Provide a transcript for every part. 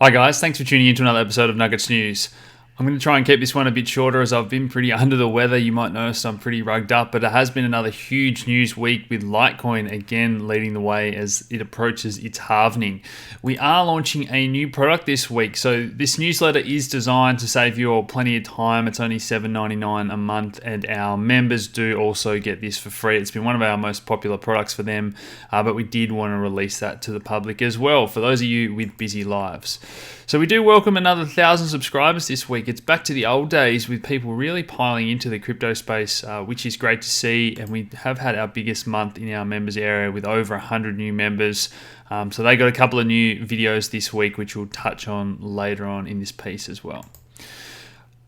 Hi guys, thanks for tuning in to another episode of Nuggets News. I'm going to try and keep this one a bit shorter as I've been pretty under the weather. You might notice I'm pretty rugged up, but it has been another huge news week with Litecoin again leading the way as it approaches its halvening. We are launching a new product this week, so this newsletter is designed to save you all plenty of time. It's only $7.99 a month, and our members do also get this for free. It's been one of our most popular products for them, but we did want to release that to the public as well for those of you with busy lives. So we do welcome another 1,000 subscribers this week. It's back to the old days with people really piling into the crypto space, which is great to see. And we have had our biggest month in our members area with over 100 new members. So they got a couple of new videos this week, which we'll touch on later on in this piece as well.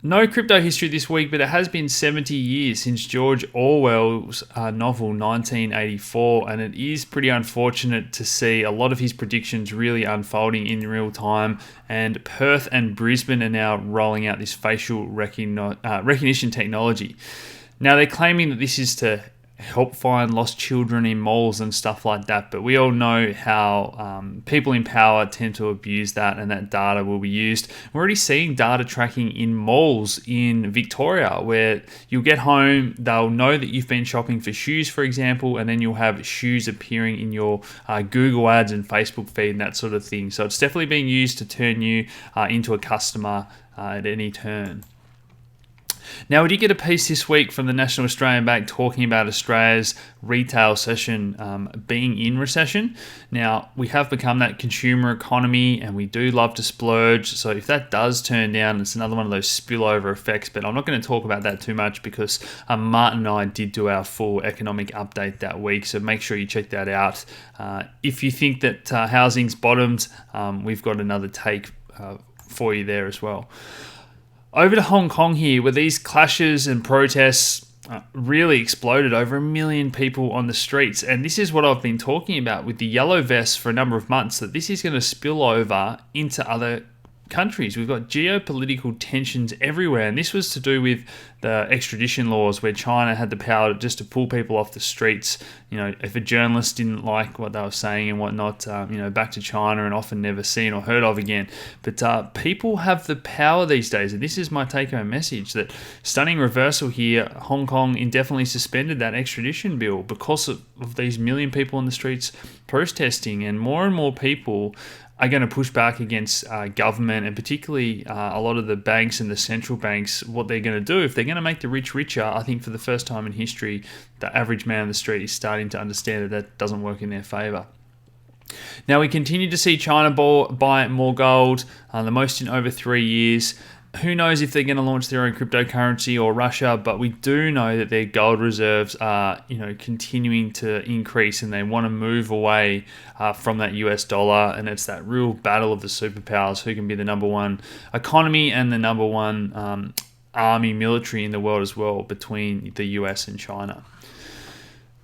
No crypto history this week, but it has been 70 years since George Orwell's novel 1984, and it is pretty unfortunate to see a lot of his predictions really unfolding in real time, and Perth and Brisbane are now rolling out this facial recognition technology. Now, they're claiming that this is to help find lost children in malls and stuff like that, but we all know how people in power tend to abuse that, and that data will be used. We're already seeing data tracking in malls in Victoria, where you'll get home, they'll know that you've been shopping for shoes, for example, and then you'll have shoes appearing in your Google ads and Facebook feed and that sort of thing. So it's definitely being used to turn you into a customer at any turn. Now, we did get a piece this week from the National Australian Bank talking about Australia's retail session being in recession. Now, we have become that consumer economy and we do love to splurge. So if that does turn down, it's another one of those spillover effects. But I'm not going to talk about that too much because Martin and I did do our full economic update that week. So make sure you check that out. If you think that housing's bottomed, we've got another take for you there as well. Over to Hong Kong here, where these clashes and protests really exploded. Over 1 million people on the streets. And this is what I've been talking about with the yellow vests for a number of months, that this is going to spill over into other countries. We've got geopolitical tensions everywhere, and this was to do with the extradition laws where China had the power just to pull people off the streets. You know, if a journalist didn't like what they were saying and whatnot, back to China and often never seen or heard of again. But people have the power these days, and this is my take-home message, that stunning reversal here. Hong Kong indefinitely suspended that extradition bill because of these 1 million people on the streets protesting, and more people are going to push back against government, and particularly a lot of the banks and the central banks. What they're going to do, if they're going to make the rich richer, I think for the first time in history, the average man on the street is starting to understand that doesn't work in their favour. Now, we continue to see China buy more gold, the most in over 3 years. Who knows if they're going to launch their own cryptocurrency, or Russia, but we do know that their gold reserves are, continuing to increase, and they want to move away from that US dollar. And it's that real battle of the superpowers, who can be the number one economy and the number one army military in the world as well, between the US and China.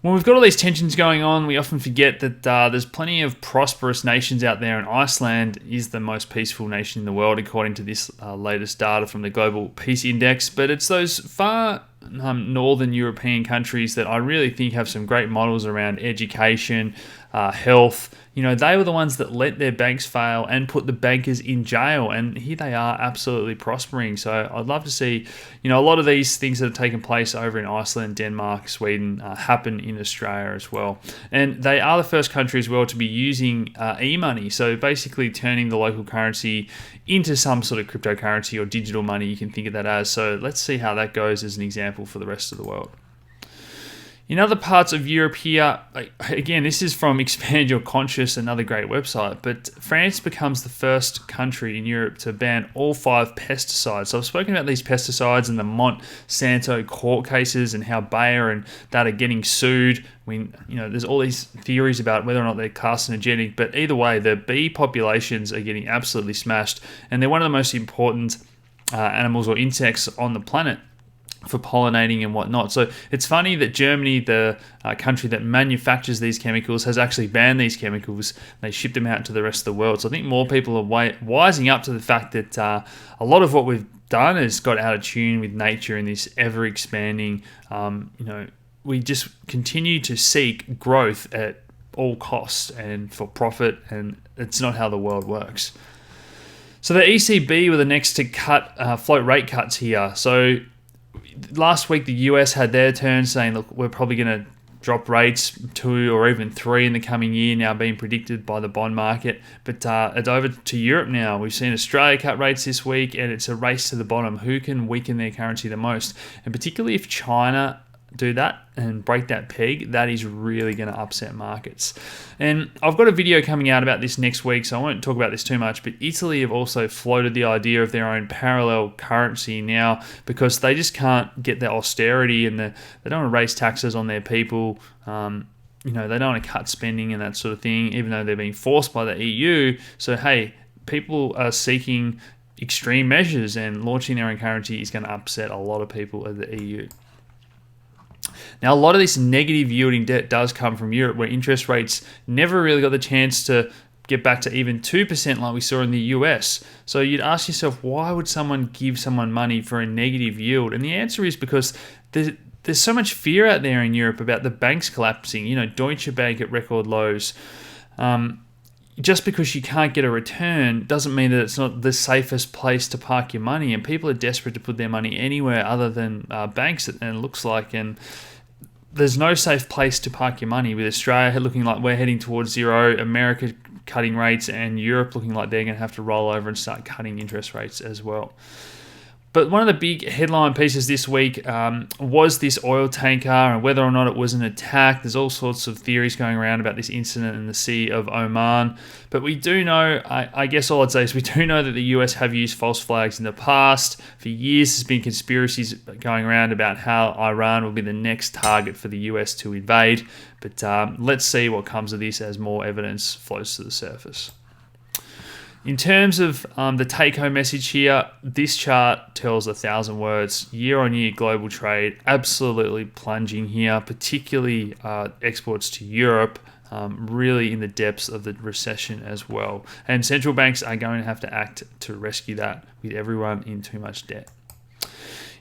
When we've got all these tensions going on, we often forget that there's plenty of prosperous nations out there, and Iceland is the most peaceful nation in the world, according to this latest data from the Global Peace Index. But it's those far northern European countries that I really think have some great models around education, health. They were the ones that let their banks fail and put the bankers in jail, and here they are absolutely prospering. So I'd love to see, a lot of these things that have taken place over in Iceland, Denmark, Sweden happen in Australia as well. And they are the first country as well to be using e-money, so basically turning the local currency into some sort of cryptocurrency or digital money, you can think of that as. So let's see how that goes as an example for the rest of the world. In other parts of Europe here, again, this is from Expand Your Conscious, another great website, but France becomes the first country in Europe to ban all 5 pesticides. So I've spoken about these pesticides and the Monsanto court cases and how Bayer and that are getting sued. There's all these theories about whether or not they're carcinogenic, but either way, the bee populations are getting absolutely smashed, and they're one of the most important animals or insects on the planet for pollinating and whatnot. So it's funny that Germany, the country that manufactures these chemicals, has actually banned these chemicals. They ship them out to the rest of the world. So I think more people are wising up to the fact that a lot of what we've done has got out of tune with nature in this ever-expanding, we just continue to seek growth at all costs and for profit, and it's not how the world works. So the ECB were the next to cut float rate cuts here. So last week the US had their turn saying, look, we're probably going to drop rates 2 or even 3 in the coming year, now being predicted by the bond market. But it's over to Europe now. We've seen Australia cut rates this week, and it's a race to the bottom. Who can weaken their currency the most? And particularly if China do that and break that peg, that is really going to upset markets. And I've got a video coming out about this next week, so I won't talk about this too much, but Italy have also floated the idea of their own parallel currency now because they just can't get the austerity and they don't want to raise taxes on their people. They don't want to cut spending and that sort of thing, even though they're being forced by the EU. So, hey, people are seeking extreme measures, and launching their own currency is going to upset a lot of people at the EU. Now, a lot of this negative yielding debt does come from Europe, where interest rates never really got the chance to get back to even 2% like we saw in the US. So you'd ask yourself, why would someone give someone money for a negative yield? And the answer is because there's so much fear out there in Europe about the banks collapsing. Deutsche Bank at record lows. Just because you can't get a return doesn't mean that it's not the safest place to park your money. And people are desperate to put their money anywhere other than banks, and it looks like. And there's no safe place to park your money, with Australia looking like we're heading towards zero, America cutting rates, and Europe looking like they're going to have to roll over and start cutting interest rates as well. But one of the big headline pieces this week was this oil tanker and whether or not it was an attack. There's all sorts of theories going around about this incident in the Sea of Oman. But we do know, I guess all I'd say is we do know that the US have used false flags in the past. For years, there's been conspiracies going around about how Iran will be the next target for the US to invade. But let's see what comes of this as more evidence floats to the surface. In terms of the take-home message here, this chart tells 1,000 words. Year-on-year global trade absolutely plunging here, particularly exports to Europe, really in the depths of the recession as well. And central banks are going to have to act to rescue that with everyone in too much debt.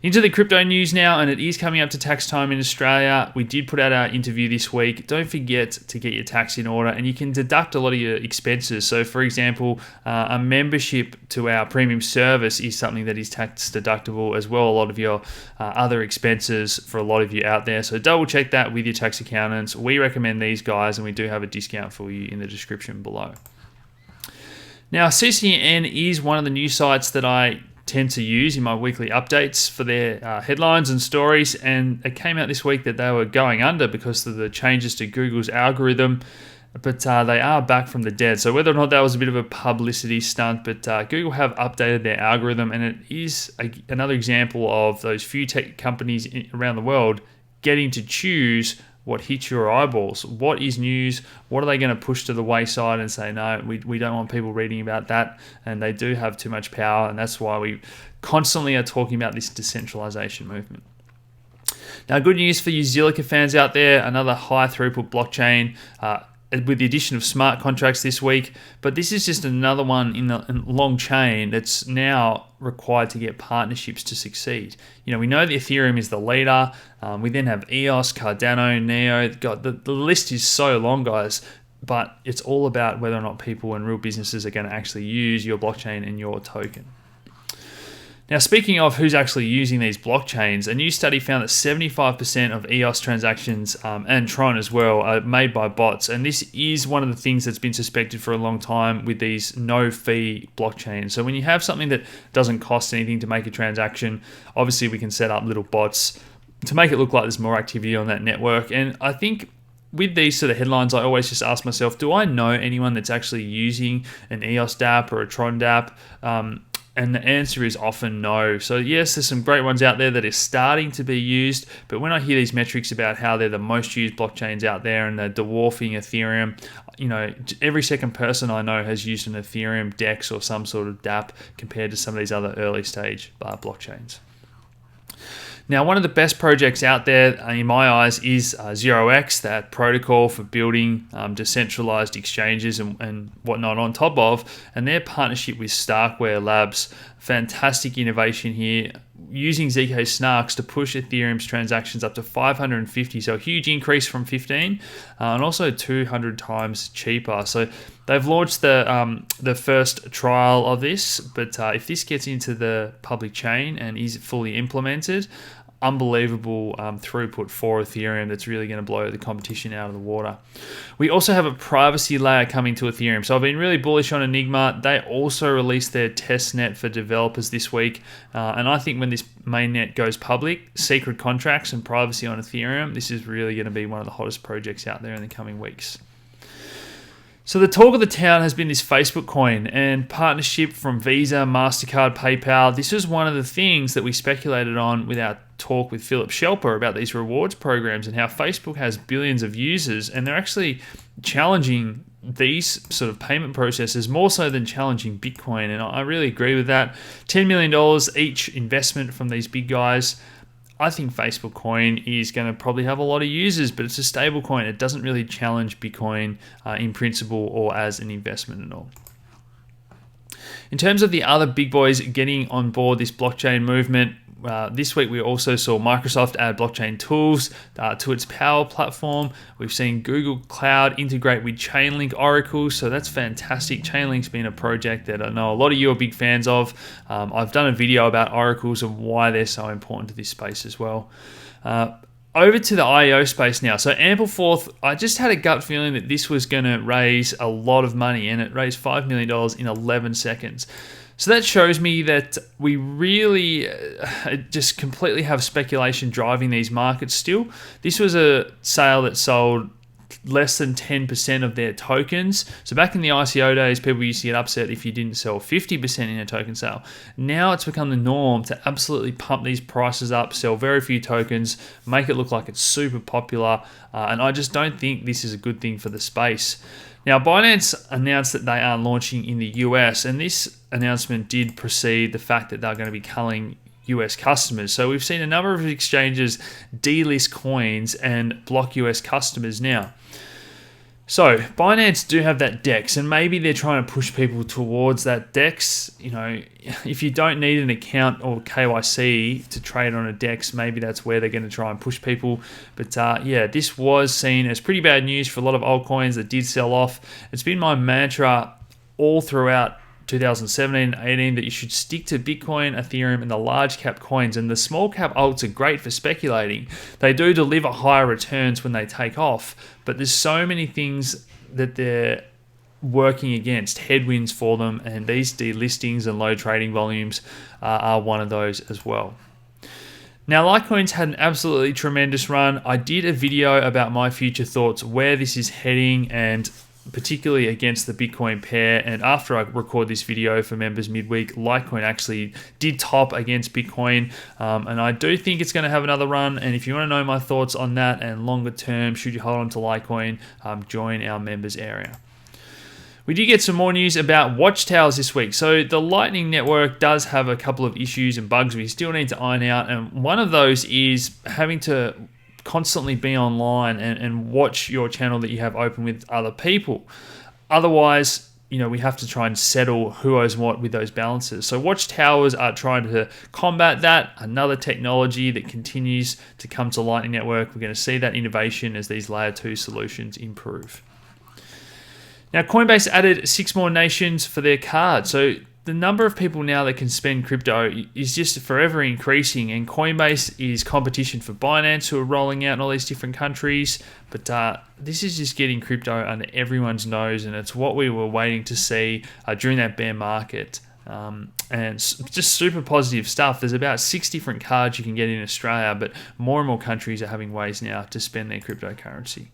Into the crypto news now, and it is coming up to tax time in Australia. We did put out our interview this week. Don't forget to get your tax in order, and you can deduct a lot of your expenses. So, for example, a membership to our premium service is something that is tax deductible as well. A lot of your other expenses for a lot of you out there. So double check that with your tax accountants. We recommend these guys, and we do have a discount for you in the description below. Now, CCN is one of the news sites that I tend to use in my weekly updates for their headlines and stories, and it came out this week that they were going under because of the changes to Google's algorithm, but they are back from the dead. So whether or not that was a bit of a publicity stunt, but Google have updated their algorithm, and it is another example of those few tech companies around the world getting to choose what hits your eyeballs. What is news? What are they going to push to the wayside and say, no, we don't want people reading about that? And they do have too much power, and that's why we constantly are talking about this decentralization movement. Now, good news for you Zilliqa fans out there, another high throughput blockchain with the addition of smart contracts this week, but this is just another one in the long chain that's now required to get partnerships to succeed. We know that Ethereum is the leader. We then have EOS, Cardano, Neo. God, the list is so long, guys, but it's all about whether or not people and real businesses are going to actually use your blockchain and your token. Now, speaking of who's actually using these blockchains, a new study found that 75% of EOS transactions and Tron as well are made by bots. And this is one of the things that's been suspected for a long time with these no-fee blockchains. So when you have something that doesn't cost anything to make a transaction, obviously we can set up little bots to make it look like there's more activity on that network. And I think with these sort of headlines, I always just ask myself, do I know anyone that's actually using an EOS dApp or a Tron dApp? And the answer is often no. So yes, there's some great ones out there that are starting to be used, but when I hear these metrics about how they're the most used blockchains out there and they're dwarfing Ethereum, every second person I know has used an Ethereum DEX or some sort of dApp compared to some of these other early stage blockchains. Now, one of the best projects out there, in my eyes, is 0x, that protocol for building decentralized exchanges and whatnot on top of, and their partnership with Starkware Labs. Fantastic innovation here, using ZK Snarks to push Ethereum's transactions up to 550, so a huge increase from 15, and also 200 times cheaper. So They've launched the first trial of this, but if this gets into the public chain and is fully implemented, unbelievable throughput for Ethereum that's really going to blow the competition out of the water. We also have a privacy layer coming to Ethereum. So I've been really bullish on Enigma. They also released their test net for developers this week. And I think when this mainnet goes public, secret contracts and privacy on Ethereum, this is really going to be one of the hottest projects out there in the coming weeks. So the talk of the town has been this Facebook coin and partnership from Visa, MasterCard, PayPal. This was one of the things that we speculated on with our talk with Philip Shelper about these rewards programs and how Facebook has billions of users and they're actually challenging these sort of payment processes more so than challenging Bitcoin. And I really agree with that. $10 million each investment from these big guys. I think Facebook coin is going to probably have a lot of users, but it's a stable coin. It doesn't really challenge Bitcoin in principle or as an investment at all. In terms of the other big boys getting on board this blockchain movement, this week we also saw Microsoft add blockchain tools to its Power platform. We've seen Google Cloud integrate with Chainlink Oracle, so that's fantastic. Chainlink's been a project that I know a lot of you are big fans of. I've done a video about oracles and why they're so important to this space as well. Over to the IEO space now. So Ampleforth, I just had a gut feeling that this was going to raise a lot of money, and it raised $5 million in 11 seconds. So that shows me that we really just completely have speculation driving these markets still. This was a sale that sold less than 10% of their tokens. So back in the ICO days, people used to get upset if you didn't sell 50% in a token sale. Now it's become the norm to absolutely pump these prices up, sell very few tokens, make it look like it's super popular. And I just don't think this is a good thing for the space. Now, Binance announced that they are launching in the US, and this announcement did precede the fact that they're going to be culling US customers. So we've seen a number of exchanges delist coins and block US customers now. So Binance do have that DEX, and maybe they're trying to push people towards that DEX. You know, if you don't need an account or KYC to trade on a DEX, maybe that's where they're going to try and push people. But yeah, this was seen as pretty bad news for a lot of altcoins that did sell off. It's been my mantra all throughout 2017 and 18 that you should stick to Bitcoin, Ethereum, and the large cap coins. And the small cap alts are great for speculating. They do deliver higher returns when they take off, but there's so many things that they're working against, headwinds for them, and these delistings and low trading volumes are one of those as well. Now, Litecoin's had an absolutely tremendous run. I did a video about my future thoughts, where this is heading, and particularly against the Bitcoin pair. And after I record this video for members midweek, Litecoin actually did top against Bitcoin. And I do think it's going to have another run. And if you want to know my thoughts on that and longer term, should you hold on to Litecoin, join our members area. We did get some more news about watchtowers this week. So the Lightning Network does have a couple of issues and bugs we still need to iron out. And one of those is having to constantly be online and watch your channel that you have open with other people. Otherwise, you know, we have to try and settle who owes what with those balances. So watchtowers are trying to combat that. Another technology that continues to come to Lightning Network. We're going to see that innovation as these layer 2 solutions improve. Now, Coinbase added 6 more nations for their card. So the number of people now that can spend crypto is just forever increasing, and Coinbase is competition for Binance, who are rolling out in all these different countries. But this is just getting crypto under everyone's nose, and it's what we were waiting to see during that bear market. And just super positive stuff. There's about 6 different cards you can get in Australia, but more and more countries are having ways now to spend their cryptocurrency.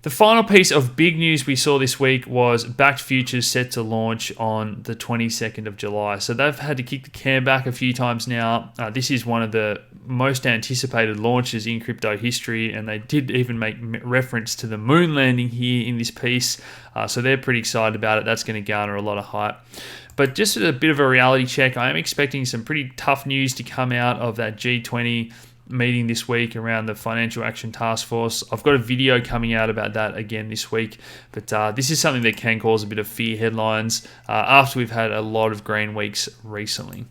The final piece of big news we saw this week was Backed Futures set to launch on the 22nd of July. So they've had to kick the can back a few times now. This is one of the most anticipated launches in crypto history, and they did even make reference to the moon landing here in this piece. So they're pretty excited about it. That's going to garner a lot of hype. But just as a bit of a reality check, I am expecting some pretty tough news to come out of that G20 meeting this week around the Financial Action Task Force. I've got a video coming out about that again this week, but this is something that can cause a bit of fear headlines after we've had a lot of green weeks recently.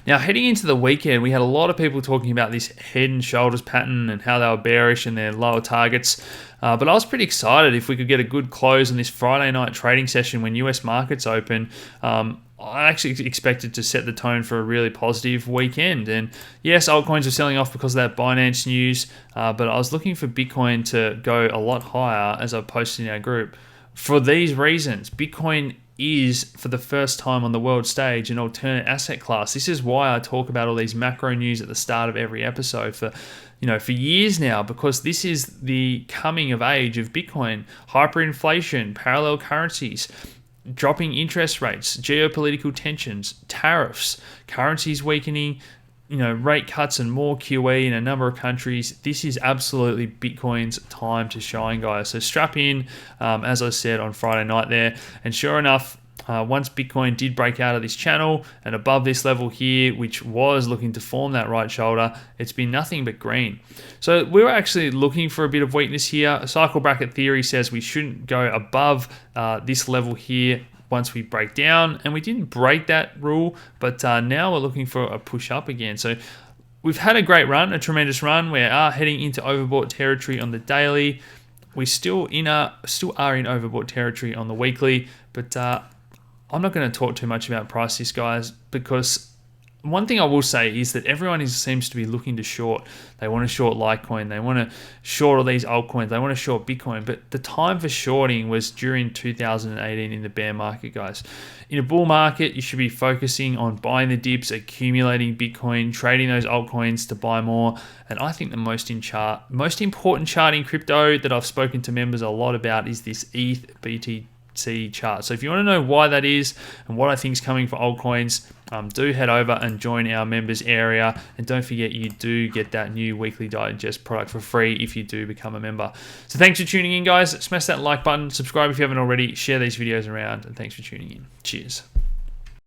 Now, heading into the weekend, we had a lot of people talking about this head and shoulders pattern and how they were bearish and their lower targets. But I was pretty excited if we could get a good close on this Friday night trading session when US markets open. I actually expected to set the tone for a really positive weekend. And yes, altcoins are selling off because of that Binance news, but I was looking for Bitcoin to go a lot higher, as I posted in our group. For these reasons, Bitcoin is, for the first time on the world stage, an alternate asset class. This is why I talk about all these macro news at the start of every episode for years now, because this is the coming of age of Bitcoin. Hyperinflation, parallel currencies, dropping interest rates, geopolitical tensions, tariffs, currencies weakening, rate cuts and more QE in a number of countries. This is absolutely Bitcoin's time to shine, guys. So strap in, as I said on Friday night there. And sure enough, once Bitcoin did break out of this channel and above this level here, which was looking to form that right shoulder, it's been nothing but green. So we were actually looking for a bit of weakness here. A cycle bracket theory says we shouldn't go above this level here once we break down, and we didn't break that rule, but now we're looking for a push up again. So we've had a great run, a tremendous run. We are heading into overbought territory on the daily. We still are in overbought territory on the weekly, but I'm not going to talk too much about prices, guys, because one thing I will say is that everyone seems to be looking to short. They want to short Litecoin. They want to short all these altcoins. They want to short Bitcoin. But the time for shorting was during 2018 in the bear market, guys. In a bull market, you should be focusing on buying the dips, accumulating Bitcoin, trading those altcoins to buy more. And I think the most important chart in crypto that I've spoken to members a lot about is this ETH BTC chart. So if you want to know why that is and what I think is coming for altcoins, do head over and join our members area. And don't forget, you do get that new weekly digest product for free if you do become a member. So thanks for tuning in, guys. Smash that like button, subscribe if you haven't already, share these videos around, and thanks for tuning in. Cheers.